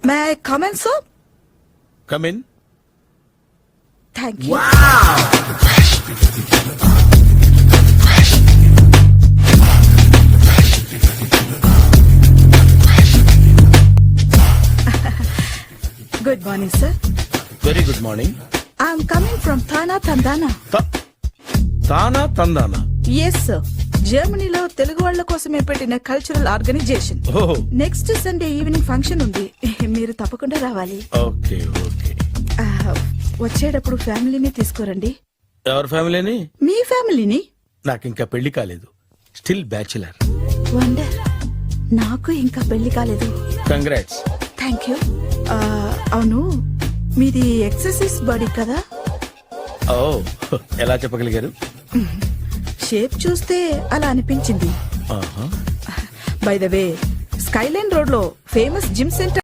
May I come in sir? Come in. Thank you. Good morning sir. Very good morning. I'm coming from TANA తందానా. తానా తందానా? Yes sir, జర్మనీలో తెలుగు వాళ్ళ కోసమే పెట్టిన cultural organisation. ఓహో, next Sunday evening function ఉంది, మీరు తప్పకుండా రావాలి. Okay okay. వచ్చేటప్పుడు ఫ్యామిలీని తీసుకురండి. ఎవరి ఫ్యామిలీని? మీ ఫ్యామిలీని. నాకు ఇంకా పెళ్లి కాలేదు, స్టిల్ బ్యాచులర్. వండర్, నాకు ఇంకా పెళ్లి కాలేదు. కంగ్రాట్స్. Thank you. అవును, మీది ఎక్సర్సైజ్ బాడీ కదా? ఓ, ఎలా చెప్పగలిగారు? షేప్ చూస్తే అలా అనిపించింది. ఆహా. By the way, Skyline road లో ఫేమస్ జిమ్ సెంటర్